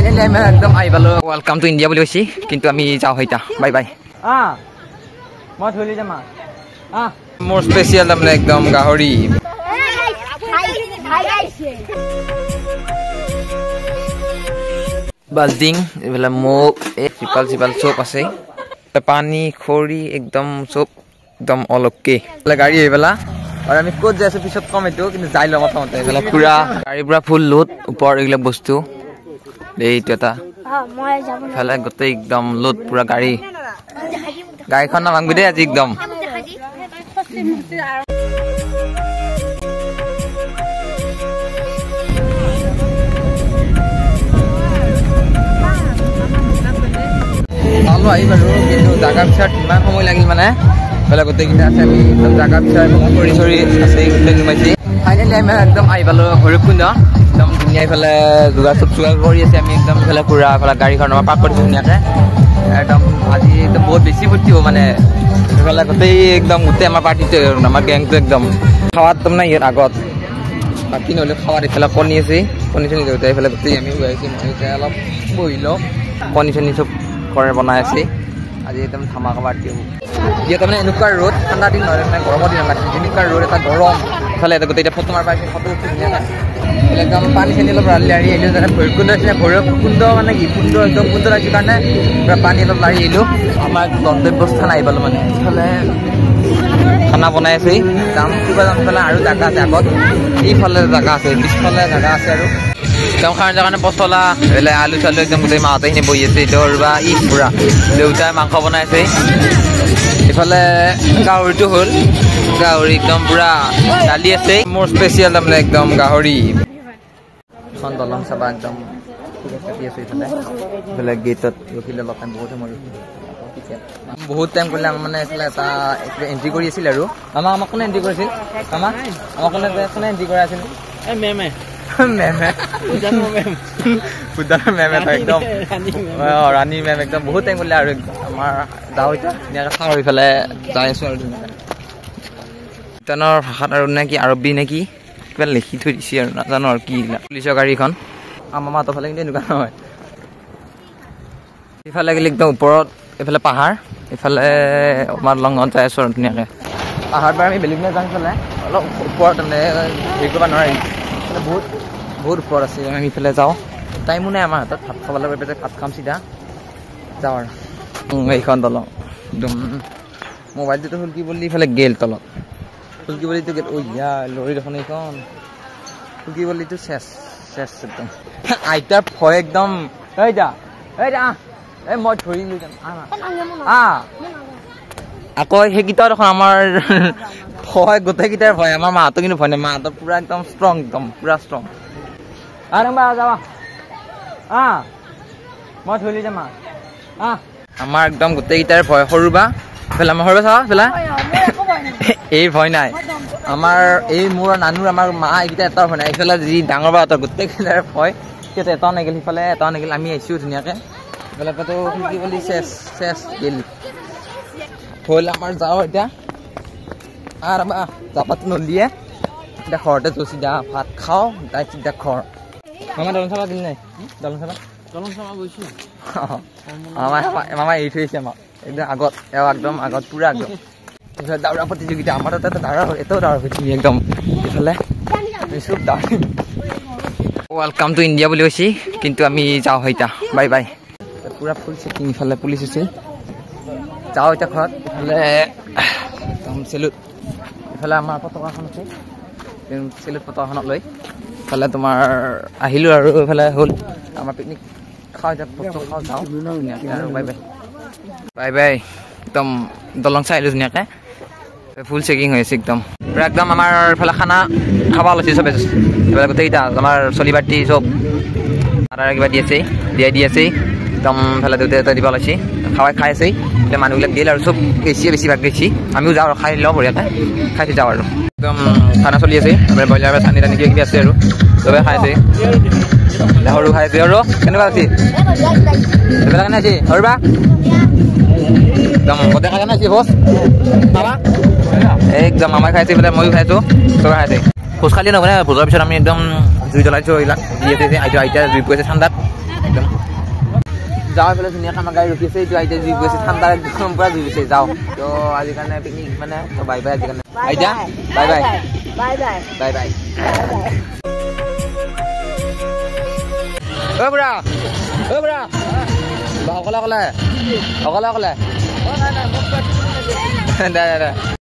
finally আমি একদম আহি পালো ওয়েলকাম টু ইন্ডিয়া বুলি কৈছি কিন্তু আমি যাওঁ হইতা বাই বাই মই ধৰি যাম মোৰ স্পেচিয়েল তাৰমানে একদম গাহৰি বাল্টিং এইবিলাক মোক চিপাল চিপাল চব আছে পানী খৰি একদম চব একদম অলকে গাড়ী আহি পেলা আৰু আমি ক'ত যাই আছো পিছত কম এইটো কিন্তু যাই লওঁ প্ৰথমতে এইবিলাক পুৰা গাড়ীৰ পৰা ফুল লোড ওপৰ এইবিলাক বস্তু এইটো এটা ইফালে গোটেই একদম লোড পুৰা গাড়ী গাড়ীখন নাভাঙবি দেই আজি একদম ভালো আহি বাৰু কিন্তু জাগা বিচাৰত ইমান সময় লাগিল মানে বেলা গোটেইকেইটা আছে আমি একদম জাগা বিচাৰ কৰি চৰি আছে গোটেই সোমাইছে ফাইনেলি আমি একদম আহি পালো ভৈৰৱকুণ্ড একদম ধুনীয়া ইফালে যোগাৰ কৰি আছে আমি একদম ইফালে পুৰা ইফালে গাড়ীখন আমাৰ পাৰ্ক কৰিছোঁ ধুনীয়াকৈ একদম আজি একদম বহুত বেছি ফূৰ্তি হ'ব মানে ইফালে গোটেই একদম গোটেই আমাৰ পাৰ্টিটো আমাৰ গেংটো একদম খাৱাত তাৰমানে ইয়াৰ আগত বাকী নহ'লেও খাৱাত এইফালে কণী আছে কণী চনি দেউতাই এইফালে গোটেই আমি ওলাইছোঁ মই এতিয়া অলপ বহি লওঁ কণী চনি চব কৰে বনাই আছে আজি একদম ধামাকা পাৰ্টি হ'ব এতিয়া তাৰমানে এনেকুৱা ৰ'দ ঠাণ্ডা দিন নহয় মানে গৰমৰ দিন নালাগে এনেকুৱা ৰ'দ এটা গৰম ইফালে এটা গোটেই এতিয়া ফটো মাৰিব পাৰিছে ফটো উঠি ধুনীয়াকৈ একদম পানী চানী অলপ লাৰি লাৰি আহিলোঁ যেনে ভৈৰৱকুণ্ড আছিলে ভৈৰৱকুণ্ড মানে কি কুণ্ড একদম কুণ্ড লাগিছিল কাৰণে পুৰা পানী অলপ লাৰি আহিলোঁ আমাৰ গন্তব্যস্থান আহি পালোঁ মানে ইফালে খানা বনাই আছে যাম কিবা যাম ইফালে আৰু জাগা আছে আগত এইফালে জাগা আছে পিছফালে জাগা আছে আৰু একদম খানা কাৰণে পচলা বেলেগ আলু চালু একদম গোটেই মাহঁতে এইখিনি বহি আছে দৌৰ বা ই পুৰা দেউতাই মাংস বনাই আছে ইফালে গাহৰিটো হ'ল গাহৰি একদম পুৰা দালি আছে মোৰ স্পেচিয়েল তাৰমানে একদম গাহৰি এখন দলং চাবা একদম কাটি আছো ইফালে ইফালে গেটত ৰখিলে অলপ টাইম বহুত সময় বহুত টাইম কৰিলে আমাৰ মানে এইফালে এটা এণ্ট্ৰি কৰি আছিল আৰু আমাক কোনে এণ্ট্ৰি কৰিছিল আমাক কোনে এণ্ট্ৰি কৰা আছিল মেমে একদম ৰাণী মেম একদম বহুত টাইম কৰিলে আৰু আমাৰ যাওঁ এতিয়া ধুনীয়াকৈ চাওঁ ইফালে যাই আছো আৰু ধুনীয়াকৈ ভূটানৰ ভাষাত আৰু নে কি আৰবী নে কি কিবা লিখি থৈ দিছে আৰু নাজানো আৰু কি পুলিচৰ গাড়ীখন আমাৰ মাতৰ ফালে কিন্তু এনেকুৱা নহয় ইফালে গ'লে একদম ওপৰত এইফালে পাহাৰ এইফালে আমাৰ লঙত যাই আছো আৰু ধুনীয়াকৈ পাহাৰ পৰা আমি বেলেগ যাম ইফালে অলপ ওপৰত তাৰমানে হেৰি কৰিব নোৱাৰি বহুত বহুত ওপৰত আছে আমি ইফালে যাওঁ টাইমো নাই আমাৰ হাতত ভাত খাবলৈ পেলাই ভাত খাম চিধা যাওঁ আৰু এইখন দলং একদম মোবাইলটোতো ফুলকি বুলি ইফালে গেল তলত ফুলকি বলিটো গেল ইয়া লৰি দেখোন এইখন ফুলকি বলিটো চেচ চেচ একদম আইতাৰ ভয় একদম এইটা এই মই ধৰি লৈ যাম আকৌ সেইকেইটা দেখোন আমাৰ ভয় গোটেইকেইটাৰ ভয় আমাৰ মাহঁতো কিন্তু ভয় নাই মাহঁতৰ পুৰা একদম ষ্ট্ৰং একদম পুৰা ষ্ট্ৰং যাবা মই ধৰি লৈ যাম আমাৰ একদম গোটেইকেইটাৰ ভয় সৰু বা পেলা মই সৰু বা চাবা পেলা এই ভয় নাই আমাৰ এই মোৰ নানুৰ আমাৰ মা এইকেইটা এটাও ভয় নাই এইফালে যি ডাঙৰ বা গোটেইকেইটাৰ ভয় সিহঁতে এটাও নাগিল সিফালে এটাও নাগিল আমি আহিছোঁ ধুনীয়াকৈ এইফালে পেটো ফুলকি বুলি চেচ চেচ গেল হ'ল আমাৰ যাওঁ এতিয়া জাপাটো নলিয়ে এতিয়া ঘৰতে যো চিধা ভাত খাওঁ তাই চিধা ঘৰ মামা দলং চাবা দিল নাই দলং চাবা গৈছোঁ মামা এৰি থৈ আহিছে আমাক একদম আগত একদম আগত পুৰা একদম এইফালে দাউৰা প্ৰতিযোগিতা আমাৰ তাতে দাউৰা এটাও দাউৰা পৃথিৱী একদম এইফালে চব দাউৰি ৱেলকাম টু ইণ্ডিয়া বুলি কৈছি কিন্তু আমি যাওঁ এতিয়া বাই বাই পুৰা ফুল চেকিং ইফালে পুলিচ আছে যাওঁ এতিয়া ঘৰত ইফালে একদম চেলুট ইফালে আমাৰ পতাকাখন আছে চেলুট পতাকাখনক লৈ ইফালে তোমাৰ আহিলোঁ আৰু এইফালে হ'ল আমাৰ পিকনিক খাওঁ এতিয়া খাওঁ যাওঁ ধুনীয়াকৈ আৰু বাই বাই বাই বাই একদম দলং চাই আহিলোঁ ধুনীয়াকৈ ফুল চেকিং হৈ আছে একদম পুৰা একদম আমাৰ এইফালে খানা খাব ওলাইছে চবে এইফালে গোটেইকেইটা আমাৰ চলি বাটি চব আদা কিবা দি আছে দি আছে একদম এইফালে দেউতা দিব ওলাইছে খাই আছে এতিয়া মানুহবিলাক দিল আৰু চব গেছি বেছিভাগ গেছি আমিও যাওঁ আৰু খাই লওঁ বঢ়িয়াকৈ খাই যাওঁ আৰু একদম খানা চলি আছে ব্ৰইলাৰ চানি টানি কিবা কিবি আছে আৰু চবে খাই আছে সৰু খাই আছে আৰু কেনেকুৱা আছে সেইবিলাক কেনে আছে সৰু বা একদম গোটেই খাই আছে বছ মামা একদম মামাই খাইছে বোলে ময়ো খাইছোঁ চবে খাইছে খোজ খালি নহয় ভোজৰ পিছত আমি একদম জুই জ্বলাইছোঁ এইবিলাক দি আছে আইতা জুই পৰিছে ঠাণ্ডাত একদম যাওঁ এইফালে ধুনীয়াকৈ আমাৰ গাড়ী ৰখি আছে এইটো এতিয়া জুই গৈছে ঠাণ্ডা একদম পূৰা জুই গৈছে যাওঁ তো আজিৰ কাৰণে পিকনিক মানে তো বাই বাই আজিৰ কাৰণে আইতা bye bye bye bye bye bye অ' বুঢ়া অকলে অকলে দে